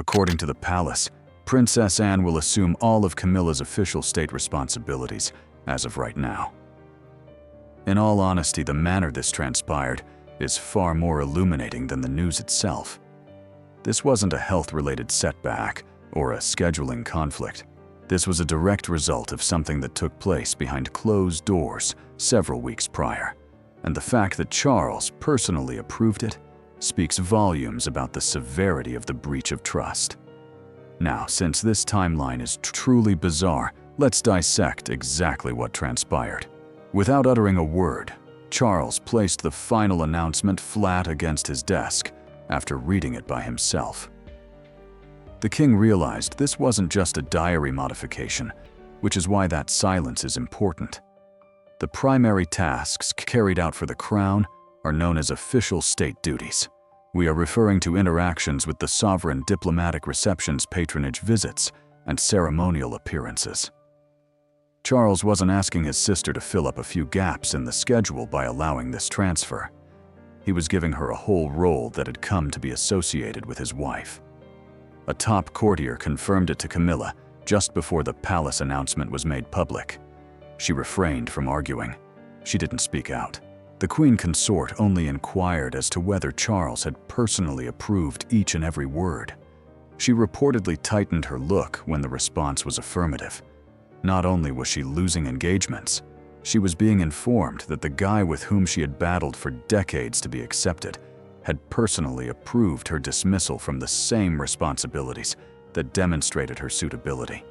According to the palace, Princess Anne will assume all of Camilla's official state responsibilities as of right now. In all honesty, the manner this transpired is far more illuminating than the news itself. This wasn't a health-related setback or a scheduling conflict. This was a direct result of something that took place behind closed doors several weeks prior, and the fact that Charles personally approved it speaks volumes about the severity of the breach of trust. Now, since this timeline is truly bizarre, let's dissect exactly what transpired. Without uttering a word, Charles placed the final announcement flat against his desk after reading it by himself. The king realized this wasn't just a diary modification, which is why that silence is important. The primary tasks carried out for the crown are known as official state duties. We are referring to interactions with the sovereign, diplomatic receptions, patronage visits, and ceremonial appearances. Charles wasn't asking his sister to fill up a few gaps in the schedule by allowing this transfer. He was giving her a whole role that had come to be associated with his wife. A top courtier confirmed it to Camilla just before the palace announcement was made public. She refrained from arguing. She didn't speak out. The queen consort only inquired as to whether Charles had personally approved each and every word. She reportedly tightened her look when the response was affirmative. Not only was she losing engagements, she was being informed that the guy with whom she had battled for decades to be accepted had personally approved her dismissal from the same responsibilities that demonstrated her suitability.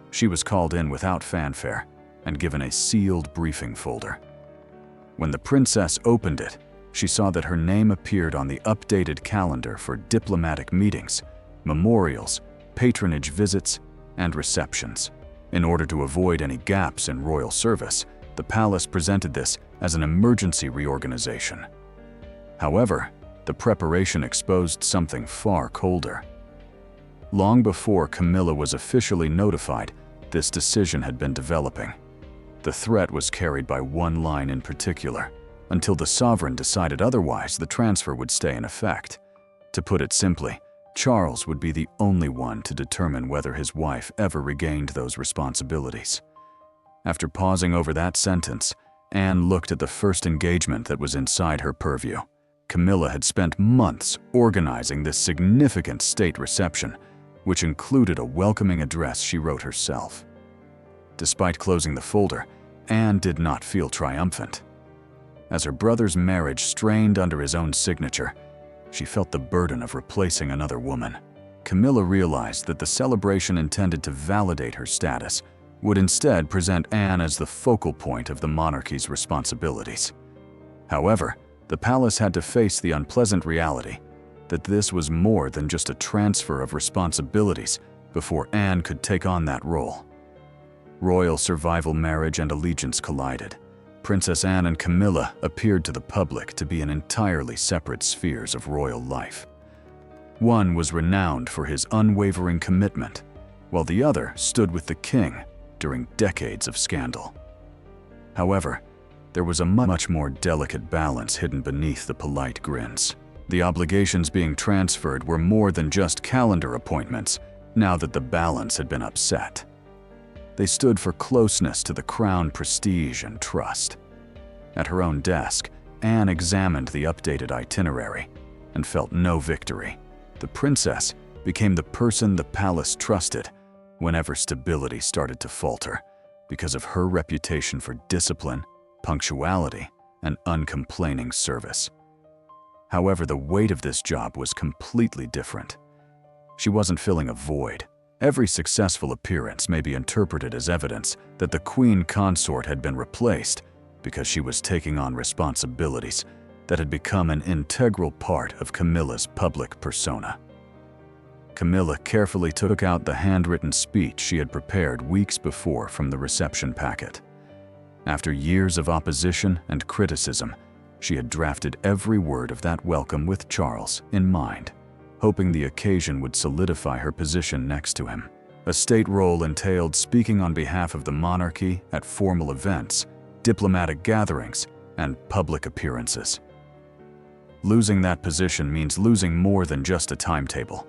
She was called in without fanfare and given a sealed briefing folder. When the princess opened it, she saw that her name appeared on the updated calendar for diplomatic meetings, memorials, patronage visits, and receptions. In order to avoid any gaps in royal service, the palace presented this as an emergency reorganization. However, the preparation exposed something far colder. Long before Camilla was officially notified, this decision had been developing. The threat was carried by one line in particular. Until the sovereign decided otherwise, the transfer would stay in effect. To put it simply, Charles would be the only one to determine whether his wife ever regained those responsibilities. After pausing over that sentence, Anne looked at the first engagement that was inside her purview. Camilla had spent months organizing this significant state reception, which included a welcoming address she wrote herself. Despite closing the folder, Anne did not feel triumphant. As her brother's marriage strained under his own signature, she felt the burden of replacing another woman. Camilla realized that the celebration intended to validate her status would instead present Anne as the focal point of the monarchy's responsibilities. However, the palace had to face the unpleasant reality that this was more than just a transfer of responsibilities before Anne could take on that role. Royal survival, marriage, and allegiance collided. Princess Anne and Camilla appeared to the public to be in entirely separate spheres of royal life. One was renowned for his unwavering commitment, while the other stood with the king during decades of scandal. However, there was a much more delicate balance hidden beneath the polite grins. The obligations being transferred were more than just calendar appointments, now that the balance had been upset. They stood for closeness to the crown, prestige, and trust. At her own desk, Anne examined the updated itinerary and felt no victory. The princess became the person the palace trusted whenever stability started to falter because of her reputation for discipline, punctuality, and uncomplaining service. However, the weight of this job was completely different. She wasn't filling a void. Every successful appearance may be interpreted as evidence that the queen consort had been replaced because she was taking on responsibilities that had become an integral part of Camilla's public persona. Camilla carefully took out the handwritten speech she had prepared weeks before from the reception packet. After years of opposition and criticism, she had drafted every word of that welcome with Charles in mind, hoping the occasion would solidify her position next to him. A state role entailed speaking on behalf of the monarchy at formal events, diplomatic gatherings, and public appearances. Losing that position means losing more than just a timetable.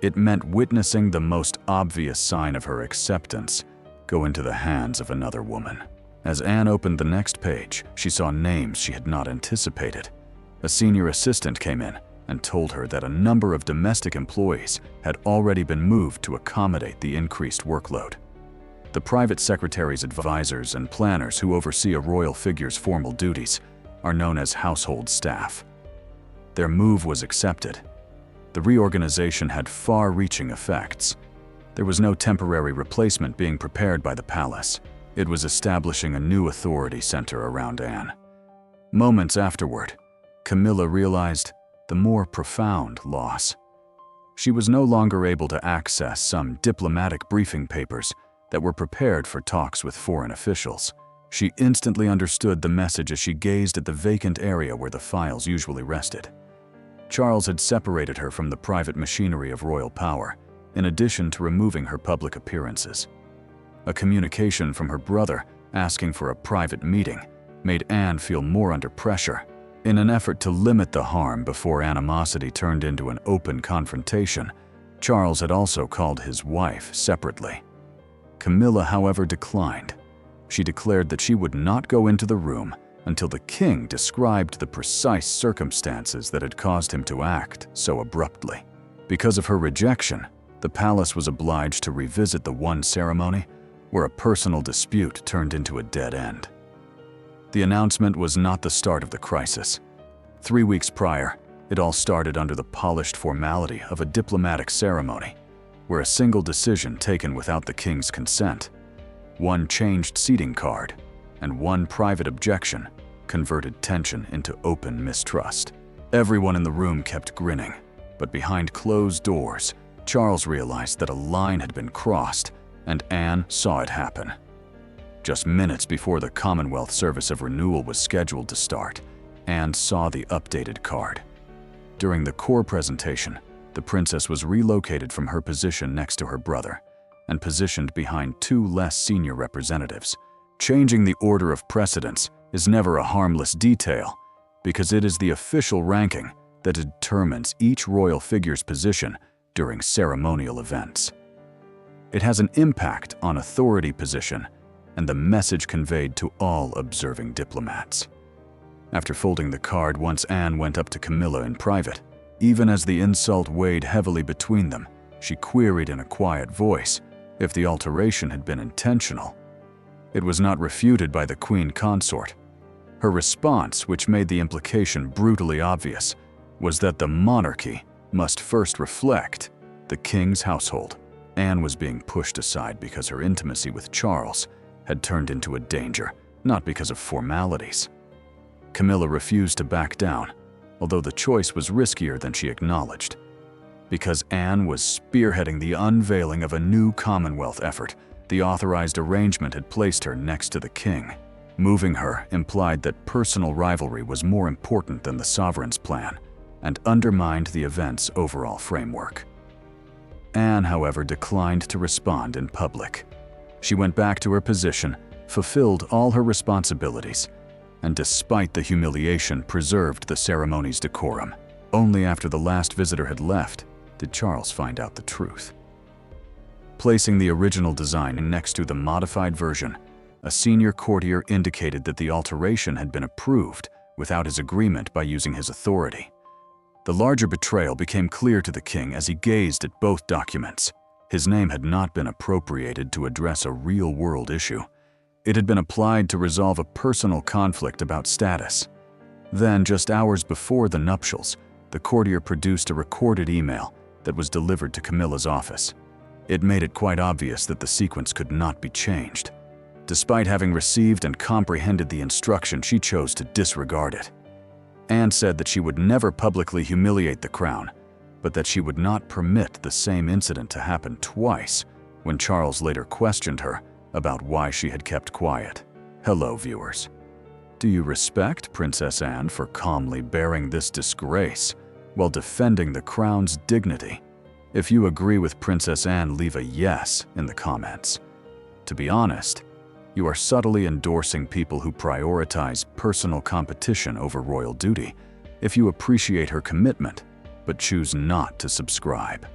It meant witnessing the most obvious sign of her acceptance go into the hands of another woman. As Anne opened the next page, she saw names she had not anticipated. A senior assistant came in and told her that a number of domestic employees had already been moved to accommodate the increased workload. The private secretary's advisors and planners who oversee a royal figure's formal duties are known as household staff. Their move was accepted. The reorganization had far-reaching effects. There was no temporary replacement being prepared by the palace. It was establishing a new authority center around Anne. Moments afterward, Camilla realized the more profound loss. She was no longer able to access some diplomatic briefing papers that were prepared for talks with foreign officials. She instantly understood the message as she gazed at the vacant area where the files usually rested. Charles had separated her from the private machinery of royal power, in addition to removing her public appearances. A communication from her brother asking for a private meeting made Anne feel more under pressure. In an effort to limit the harm before animosity turned into an open confrontation, Charles had also called his wife separately. Camilla, however, declined. She declared that she would not go into the room until the king described the precise circumstances that had caused him to act so abruptly. Because of her rejection, the palace was obliged to revisit the one ceremony where a personal dispute turned into a dead end. The announcement was not the start of the crisis. 3 weeks prior, it all started under the polished formality of a diplomatic ceremony, where a single decision taken without the king's consent, one changed seating card, and one private objection converted tension into open mistrust. Everyone in the room kept grinning, but behind closed doors, Charles realized that a line had been crossed, and Anne saw it happen. Just minutes before the Commonwealth Service of Renewal was scheduled to start, Anne saw the updated card. During the core presentation, the princess was relocated from her position next to her brother and positioned behind 2 less senior representatives. Changing the order of precedence is never a harmless detail, because it is the official ranking that determines each royal figure's position during ceremonial events. It has an impact on authority position and the message conveyed to all observing diplomats. After folding the card once, Anne went up to Camilla in private. Even as the insult weighed heavily between them, she queried in a quiet voice if the alteration had been intentional. It was not refuted by the queen consort. Her response, which made the implication brutally obvious, was that the monarchy must first reflect the king's household. Anne was being pushed aside because her intimacy with Charles had turned into a danger, not because of formalities. Camilla refused to back down, although the choice was riskier than she acknowledged. Because Anne was spearheading the unveiling of a new Commonwealth effort, the authorized arrangement had placed her next to the king. Moving her implied that personal rivalry was more important than the sovereign's plan, and undermined the event's overall framework. Anne, however, declined to respond in public. She went back to her position, fulfilled all her responsibilities, and despite the humiliation, preserved the ceremony's decorum. Only after the last visitor had left did Charles find out the truth. Placing the original design next to the modified version, a senior courtier indicated that the alteration had been approved without his agreement by using his authority. The larger betrayal became clear to the king as he gazed at both documents. His name had not been appropriated to address a real-world issue. It had been applied to resolve a personal conflict about status. Then, just hours before the nuptials, the courtier produced a recorded email that was delivered to Camilla's office. It made it quite obvious that the sequence could not be changed. Despite having received and comprehended the instruction, she chose to disregard it. Anne said that she would never publicly humiliate the crown, but that she would not permit the same incident to happen twice when Charles later questioned her about why she had kept quiet. Hello, viewers. Do you respect Princess Anne for calmly bearing this disgrace while defending the crown's dignity? If you agree with Princess Anne, leave a yes in the comments. To be honest, you are subtly endorsing people who prioritize personal competition over royal duty if you appreciate her commitment but choose not to subscribe.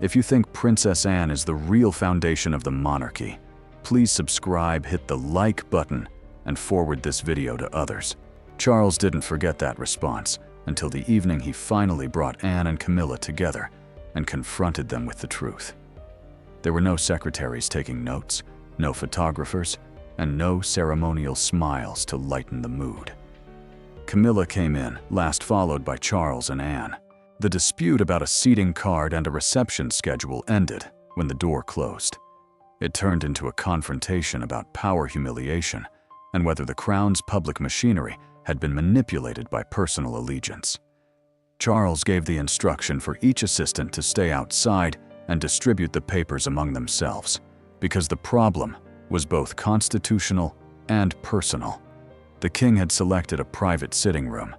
If you think Princess Anne is the real foundation of the monarchy, please subscribe, hit the like button, and forward this video to others. Charles didn't forget that response until the evening he finally brought Anne and Camilla together and confronted them with the truth. There were no secretaries taking notes, no photographers, and no ceremonial smiles to lighten the mood. Camilla came in, last followed by Charles and Anne. The dispute about a seating card and a reception schedule ended when the door closed. It turned into a confrontation about power humiliation and whether the crown's public machinery had been manipulated by personal allegiance. Charles gave the instruction for each assistant to stay outside and distribute the papers among themselves, because the problem was both constitutional and personal. The king had selected a private sitting room.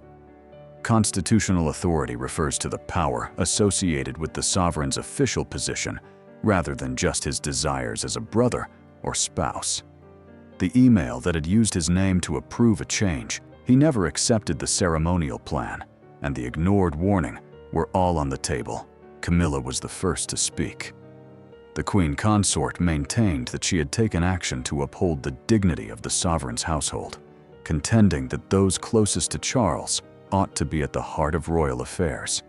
Constitutional authority refers to the power associated with the sovereign's official position rather than just his desires as a brother or spouse. The email that had used his name to approve a change, he never accepted the ceremonial plan, and the ignored warning were all on the table. Camilla was the first to speak. The queen consort maintained that she had taken action to uphold the dignity of the sovereign's household, contending that those closest to Charles ought to be at the heart of royal affairs.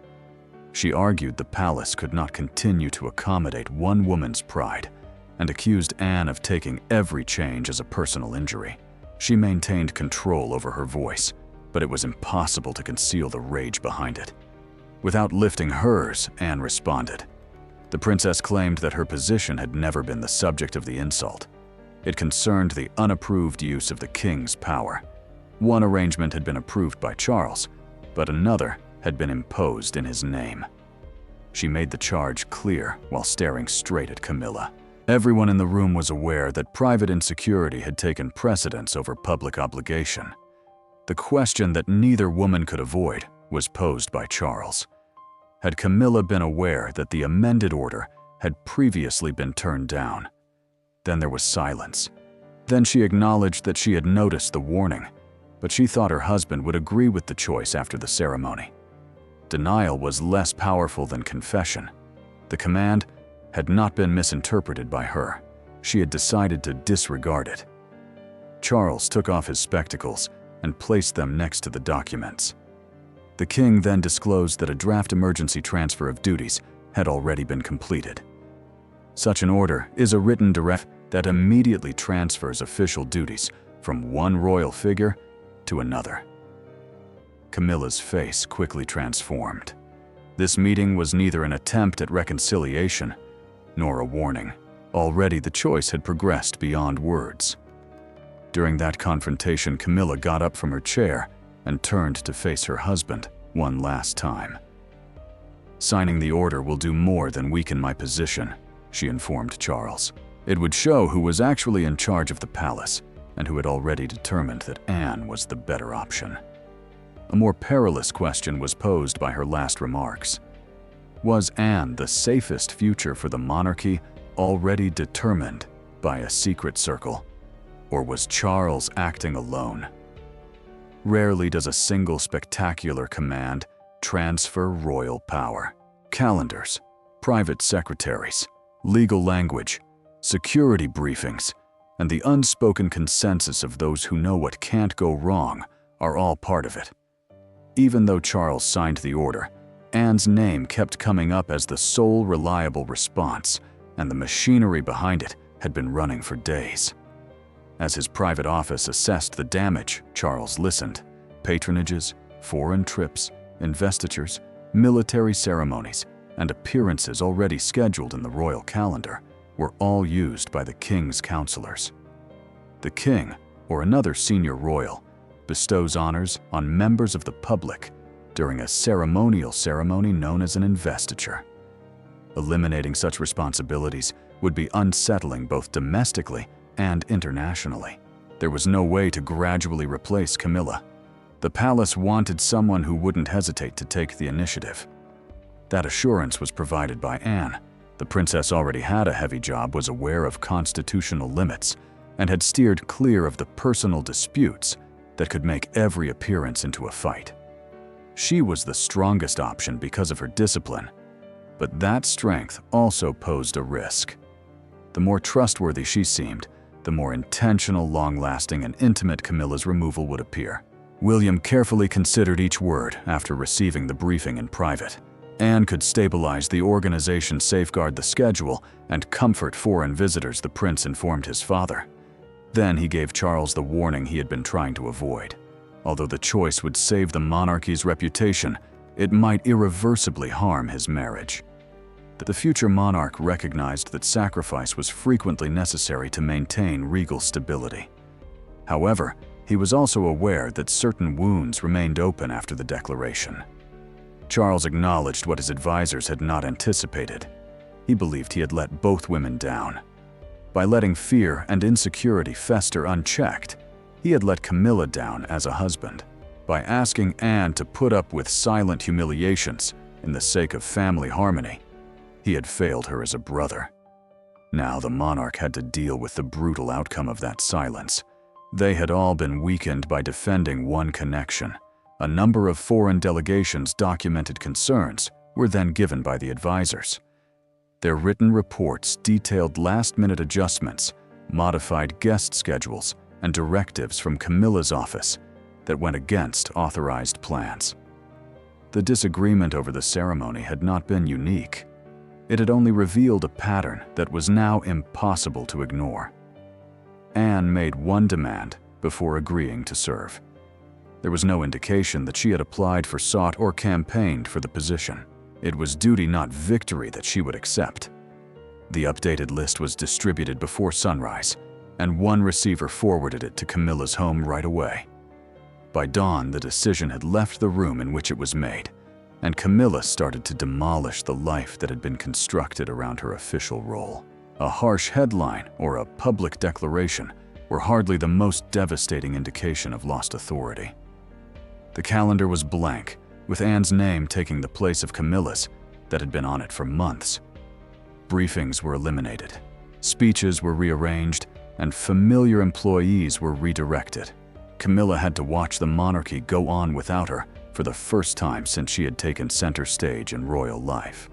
She argued the palace could not continue to accommodate one woman's pride and accused Anne of taking every change as a personal injury. She maintained control over her voice, but it was impossible to conceal the rage behind it. Without lifting hers, Anne responded. The princess claimed that her position had never been the subject of the insult. It concerned the unapproved use of the king's power. One arrangement had been approved by Charles, but another had been imposed in his name. She made the charge clear while staring straight at Camilla. Everyone in the room was aware that private insecurity had taken precedence over public obligation. The question that neither woman could avoid was posed by Charles. Had Camilla been aware that the amended order had previously been turned down? Then there was silence. Then she acknowledged that she had noticed the warning, but she thought her husband would agree with the choice after the ceremony. Denial was less powerful than confession. The command had not been misinterpreted by her. She had decided to disregard it. Charles took off his spectacles and placed them next to the documents. The king then disclosed that a draft emergency transfer of duties had already been completed. Such an order is a written directive that immediately transfers official duties from one royal figure to another. Camilla's face quickly transformed. This meeting was neither an attempt at reconciliation nor a warning. Already the choice had progressed beyond words. During that confrontation, Camilla got up from her chair and turned to face her husband one last time. "Signing the order will do more than weaken my position," she informed Charles. "It would show who was actually in charge of the palace and who had already determined that Anne was the better option." A more perilous question was posed by her last remarks. Was Anne the safest future for the monarchy already determined by a secret circle? Or was Charles acting alone? Rarely does a single spectacular command transfer royal power. Calendars, private secretaries, legal language, security briefings, and the unspoken consensus of those who know what can't go wrong are all part of it. Even though Charles signed the order, Anne's name kept coming up as the sole reliable response, and the machinery behind it had been running for days. As his private office assessed the damage, Charles listened. Patronages, foreign trips, investitures, military ceremonies, and appearances already scheduled in the royal calendar were all used by the king's counselors. The king, or another senior royal, bestows honors on members of the public during a ceremonial ceremony known as an investiture. Eliminating such responsibilities would be unsettling both domestically and internationally. There was no way to gradually replace Camilla. The palace wanted someone who wouldn't hesitate to take the initiative. That assurance was provided by Anne. The princess already had a heavy job, was aware of constitutional limits, and had steered clear of the personal disputes that could make every appearance into a fight. She was the strongest option because of her discipline, But that strength also posed a risk. The more trustworthy she seemed, the more intentional, long-lasting, and intimate Camilla's removal would appear. William carefully considered each word after receiving the briefing in private. Anne could stabilize the organization, safeguard the schedule, and comfort foreign visitors, the prince informed his father. Then he gave Charles the warning he had been trying to avoid. Although the choice would save the monarchy's reputation, it might irreversibly harm his marriage. The future monarch recognized that sacrifice was frequently necessary to maintain regal stability. However, he was also aware that certain wounds remained open after the declaration. Charles acknowledged what his advisors had not anticipated. He believed he had let both women down. By letting fear and insecurity fester unchecked, he had let Camilla down as a husband. By asking Anne to put up with silent humiliations in the sake of family harmony, he had failed her as a brother. Now the monarch had to deal with the brutal outcome of that silence. They had all been weakened by defending one connection. A number of foreign delegations' documented concerns were then given by the advisors. Their written reports detailed last-minute adjustments, modified guest schedules, and directives from Camilla's office that went against authorized plans. The disagreement over the ceremony had not been unique. It had only revealed a pattern that was now impossible to ignore. Anne made one demand before agreeing to serve. There was no indication that she had applied for, sought, or campaigned for the position. It was duty, not victory, that she would accept. The updated list was distributed before sunrise, and one receiver forwarded it to Camilla's home right away. By dawn, the decision had left the room in which it was made, and Camilla started to demolish the life that had been constructed around her official role. A harsh headline or a public declaration were hardly the most devastating indication of lost authority. The calendar was blank, with Anne's name taking the place of Camilla's that had been on it for months. Briefings were eliminated, speeches were rearranged, and familiar employees were redirected. Camilla had to watch the monarchy go on without her for the first time since she had taken center stage in royal life.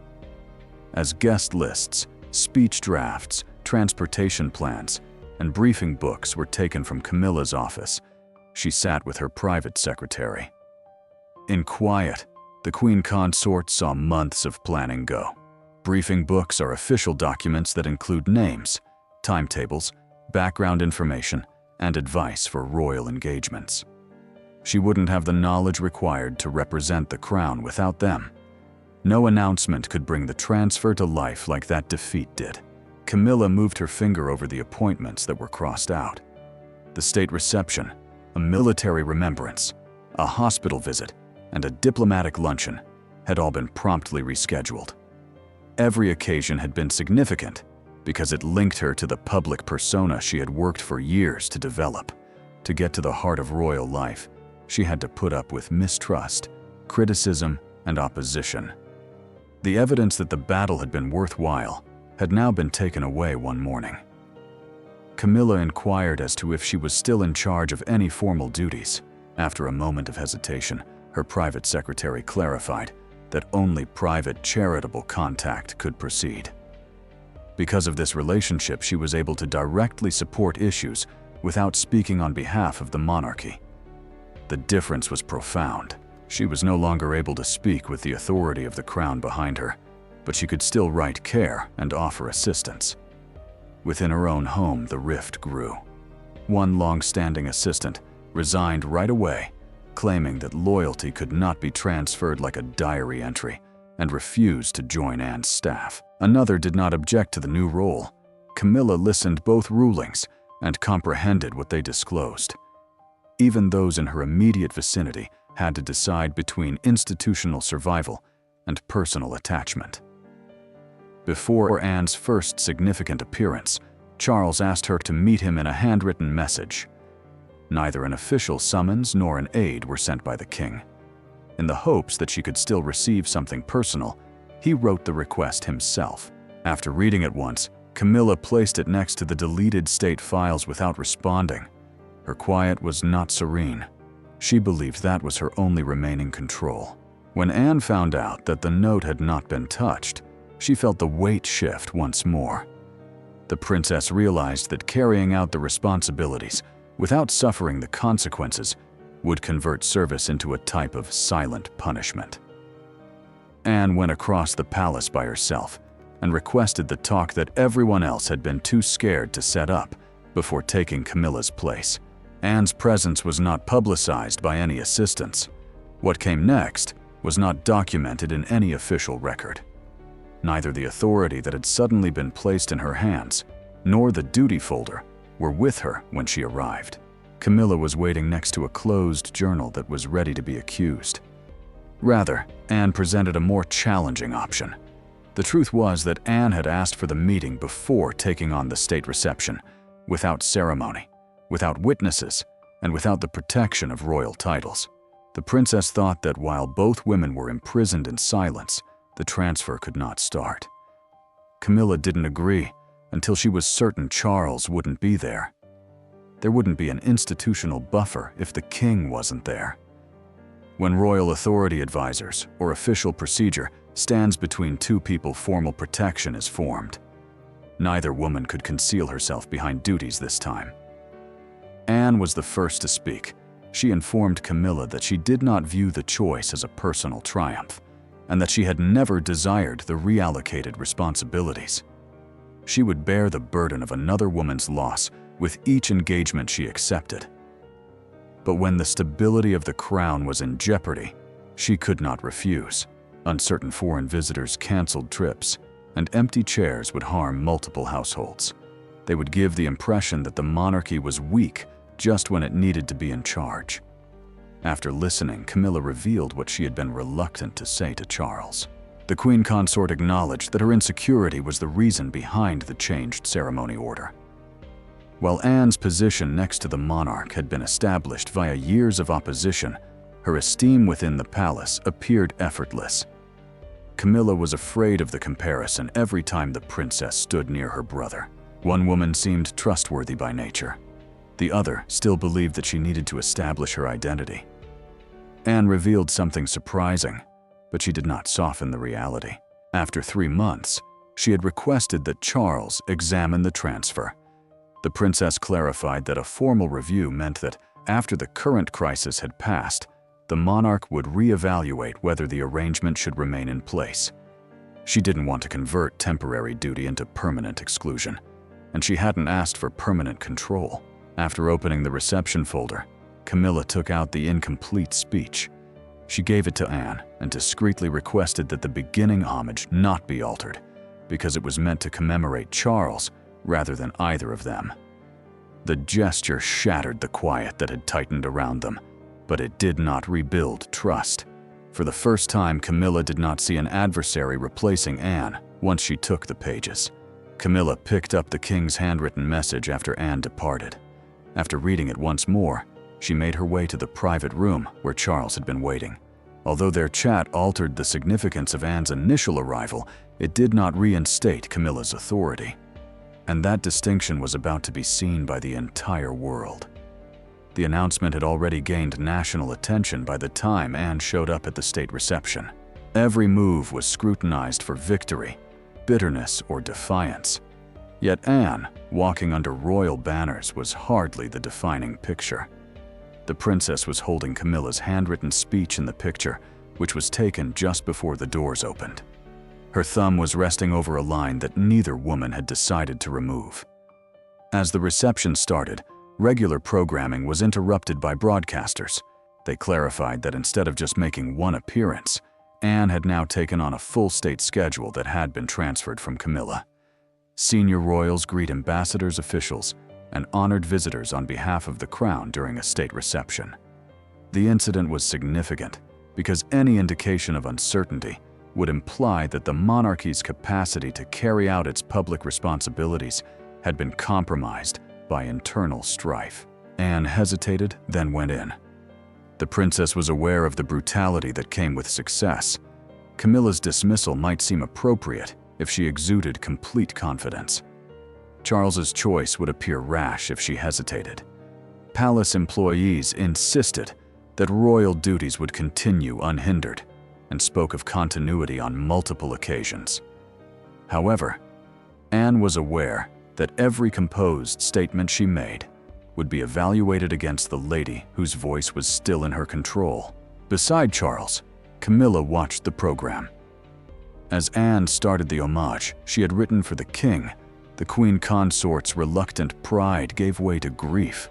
As guest lists, speech drafts, transportation plans, and briefing books were taken from Camilla's office, she sat with her private secretary. In quiet, the Queen Consort saw months of planning go. Briefing books are official documents that include names, timetables, background information, and advice for royal engagements. She wouldn't have the knowledge required to represent the crown without them. No announcement could bring the transfer to life like that defeat did. Camilla moved her finger over the appointments that were crossed out. The state reception, a military remembrance, a hospital visit, and a diplomatic luncheon had all been promptly rescheduled. Every occasion had been significant because it linked her to the public persona she had worked for years to develop. To get to the heart of royal life, she had to put up with mistrust, criticism, and opposition. The evidence that the battle had been worthwhile had now been taken away one morning. Camilla inquired as to if she was still in charge of any formal duties. After a moment of hesitation, her private secretary clarified that only private charitable contact could proceed. Because of this relationship, she was able to directly support issues without speaking on behalf of the monarchy. The difference was profound. She was no longer able to speak with the authority of the crown behind her, but she could still write care and offer assistance. Within her own home, the rift grew. One long-standing assistant resigned right away, claiming that loyalty could not be transferred like a diary entry, and refused to join Anne's staff. Another did not object to the new role. Camilla listened both rulings and comprehended what they disclosed. Even those in her immediate vicinity had to decide between institutional survival and personal attachment. Before Anne's first significant appearance, Charles asked her to meet him in a handwritten message. Neither an official summons nor an aide were sent by the king. In the hopes that she could still receive something personal, he wrote the request himself. After reading it once, Camilla placed it next to the deleted state files without responding. Her quiet was not serene. She believed that was her only remaining control. When Anne found out that the note had not been touched, she felt the weight shift once more. The princess realized that carrying out the responsibilities without suffering the consequences would convert service into a type of silent punishment. Anne went across the palace by herself and requested the talk that everyone else had been too scared to set up before taking Camilla's place. Anne's presence was not publicized by any assistants. What came next was not documented in any official record. Neither the authority that had suddenly been placed in her hands nor the duty folder were with her when she arrived. Camilla was waiting next to a closed journal that was ready to be accused. Rather, Anne presented a more challenging option. The truth was that Anne had asked for the meeting before taking on the state reception, without ceremony, without witnesses, and without the protection of royal titles. The princess thought that while both women were imprisoned in silence, the transfer could not start. Camilla didn't agree until she was certain Charles wouldn't be there. There wouldn't be an institutional buffer if the king wasn't there. When royal authority advisors or official procedure stands between two people, formal protection is formed. Neither woman could conceal herself behind duties this time. Anne was the first to speak. She informed Camilla that she did not view the choice as a personal triumph, and that she had never desired the reallocated responsibilities. She would bear the burden of another woman's loss with each engagement she accepted. But when the stability of the crown was in jeopardy, she could not refuse. Uncertain foreign visitors canceled trips, and empty chairs would harm multiple households. They would give the impression that the monarchy was weak just when it needed to be in charge. After listening, Camilla revealed what she had been reluctant to say to Charles. The queen consort acknowledged that her insecurity was the reason behind the changed ceremony order. While Anne's position next to the monarch had been established via years of opposition, her esteem within the palace appeared effortless. Camilla was afraid of the comparison every time the princess stood near her brother. One woman seemed trustworthy by nature. The other still believed that she needed to establish her identity. Anne revealed something surprising, but she did not soften the reality. After 3 months, she had requested that Charles examine the transfer. The princess clarified that a formal review meant that after the current crisis had passed, the monarch would reevaluate whether the arrangement should remain in place. She didn't want to convert temporary duty into permanent exclusion, and she hadn't asked for permanent control. After opening the reception folder, Camilla took out the incomplete speech. She gave it to Anne and discreetly requested that the beginning homage not be altered, because it was meant to commemorate Charles rather than either of them. The gesture shattered the quiet that had tightened around them, but it did not rebuild trust. For the first time, Camilla did not see an adversary replacing Anne once she took the pages. Camilla picked up the king's handwritten message after Anne departed. After reading it once more, she made her way to the private room where Charles had been waiting. Although their chat altered the significance of Anne's initial arrival, it did not reinstate Camilla's authority. And that distinction was about to be seen by the entire world. The announcement had already gained national attention by the time Anne showed up at the state reception. Every move was scrutinized for victory, bitterness, or defiance. Yet Anne, walking under royal banners, was hardly the defining picture. The princess was holding Camilla's handwritten speech in the picture, which was taken just before the doors opened. Her thumb was resting over a line that neither woman had decided to remove. As the reception started, regular programming was interrupted by broadcasters. They clarified that instead of just making one appearance, Anne had now taken on a full state schedule that had been transferred from Camilla. Senior royals greet ambassadors, officials, and honored visitors on behalf of the crown during a state reception. The incident was significant because any indication of uncertainty would imply that the monarchy's capacity to carry out its public responsibilities had been compromised by internal strife. Anne hesitated, then went in. The princess was aware of the brutality that came with success. Camilla's dismissal might seem appropriate if she exuded complete confidence. Charles's choice would appear rash if she hesitated. Palace employees insisted that royal duties would continue unhindered, and spoke of continuity on multiple occasions. However, Anne was aware that every composed statement she made would be evaluated against the lady whose voice was still in her control. Beside Charles, Camilla watched the program. As Anne started the homage she had written for the king, the queen consort's reluctant pride gave way to grief.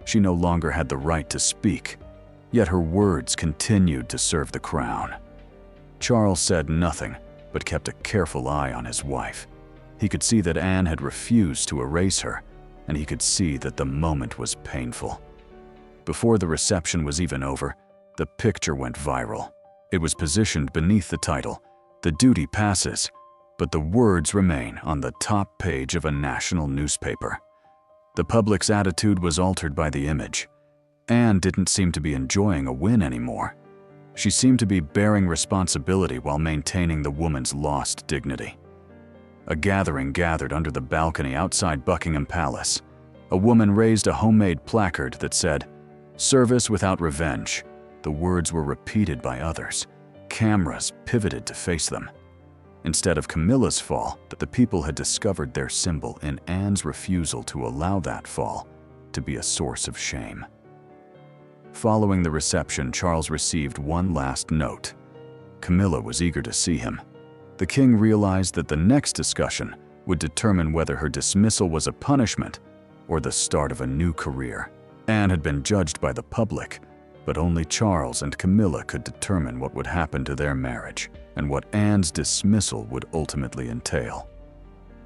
She no longer had the right to speak, yet her words continued to serve the crown. Charles said nothing, but kept a careful eye on his wife. He could see that Anne had refused to erase her, and he could see that the moment was painful. Before the reception was even over, the picture went viral. It was positioned beneath the title, "The Duty Passes," but the words remain on the top page of a national newspaper. The public's attitude was altered by the image. Anne didn't seem to be enjoying a win anymore. She seemed to be bearing responsibility while maintaining the woman's lost dignity. A gathering gathered under the balcony outside Buckingham Palace. A woman raised a homemade placard that said, "Service without revenge." The words were repeated by others. Cameras pivoted to face them. Instead of Camilla's fall, the people had discovered their symbol in Anne's refusal to allow that fall to be a source of shame. Following the reception, Charles received one last note. Camilla was eager to see him. The king realized that the next discussion would determine whether her dismissal was a punishment or the start of a new career. Anne had been judged by the public, but only Charles and Camilla could determine what would happen to their marriage and what Anne's dismissal would ultimately entail.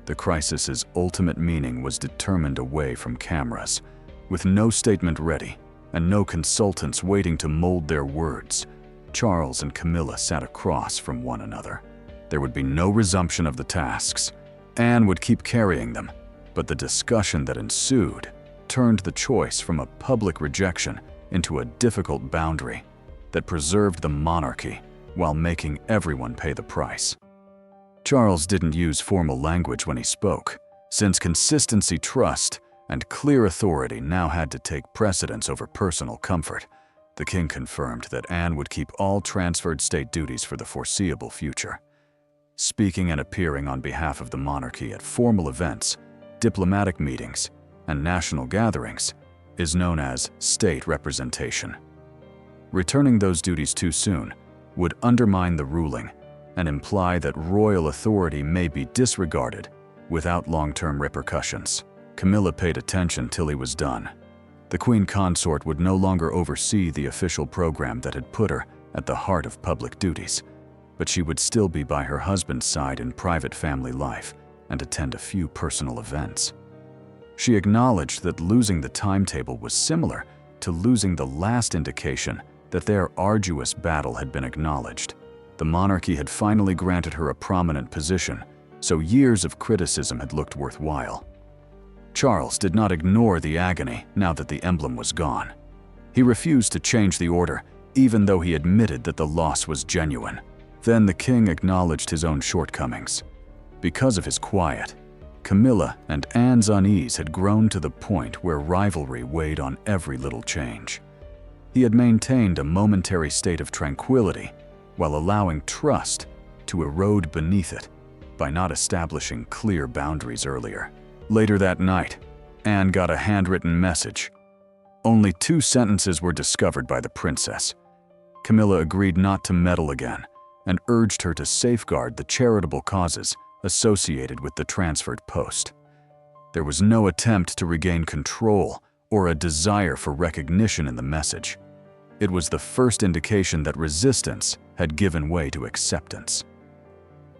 The crisis's ultimate meaning was determined away from cameras. With no statement ready and no consultants waiting to mold their words, Charles and Camilla sat across from one another. There would be no resumption of the tasks. Anne would keep carrying them, but the discussion that ensued turned the choice from a public rejection into a difficult boundary that preserved the monarchy while making everyone pay the price. Charles didn't use formal language when he spoke, since consistency, trust, and clear authority now had to take precedence over personal comfort. The king confirmed that Anne would keep all transferred state duties for the foreseeable future. Speaking and appearing on behalf of the monarchy at formal events, diplomatic meetings, and national gatherings is known as state representation. Returning those duties too soon would undermine the ruling and imply that royal authority may be disregarded without long-term repercussions. Camilla paid attention till he was done. The queen consort would no longer oversee the official program that had put her at the heart of public duties, but she would still be by her husband's side in private family life and attend a few personal events. She acknowledged that losing the timetable was similar to losing the last indication that their arduous battle had been acknowledged. The monarchy had finally granted her a prominent position, so years of criticism had looked worthwhile. Charles did not ignore the agony now that the emblem was gone. He refused to change the order, even though he admitted that the loss was genuine. Then the king acknowledged his own shortcomings. Because of his quiet, Camilla and Anne's unease had grown to the point where rivalry weighed on every little change. He had maintained a momentary state of tranquility while allowing trust to erode beneath it by not establishing clear boundaries earlier. Later that night, Anne got a handwritten message. Only 2 sentences were discovered by the princess. Camilla agreed not to meddle again and urged her to safeguard the charitable causes associated with the transferred post. There was no attempt to regain control or a desire for recognition in the message. It was the first indication that resistance had given way to acceptance.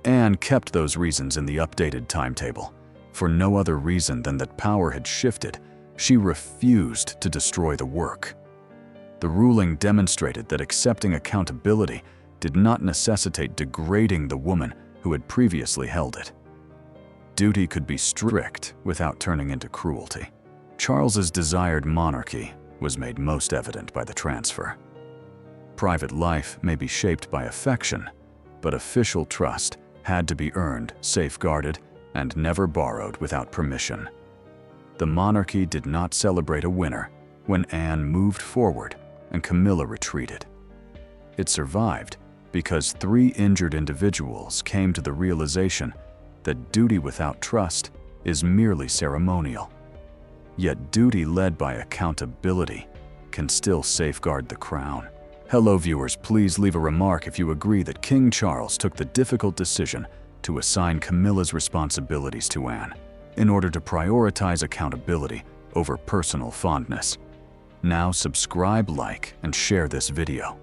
Anne kept those reasons in the updated timetable. For no other reason than that power had shifted, she refused to destroy the work. The ruling demonstrated that accepting accountability did not necessitate degrading the woman who had previously held it. Duty could be strict without turning into cruelty. Charles's desired monarchy was made most evident by the transfer. Private life may be shaped by affection, but official trust had to be earned, safeguarded, and never borrowed without permission. The monarchy did not celebrate a winner when Anne moved forward and Camilla retreated. It survived because 3 injured individuals came to the realization that duty without trust is merely ceremonial. Yet duty led by accountability can still safeguard the crown. Hello viewers, please leave a remark if you agree that King Charles took the difficult decision to assign Camilla's responsibilities to Anne in order to prioritize accountability over personal fondness. Now subscribe, like, and share this video.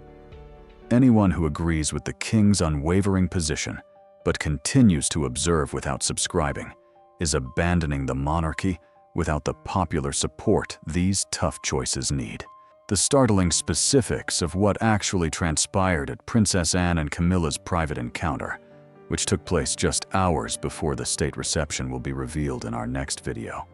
Anyone who agrees with the King's unwavering position but continues to observe without subscribing is abandoning the monarchy without the popular support these tough choices need. The startling specifics of what actually transpired at Princess Anne and Camilla's private encounter, which took place just hours before the state reception, will be revealed in our next video.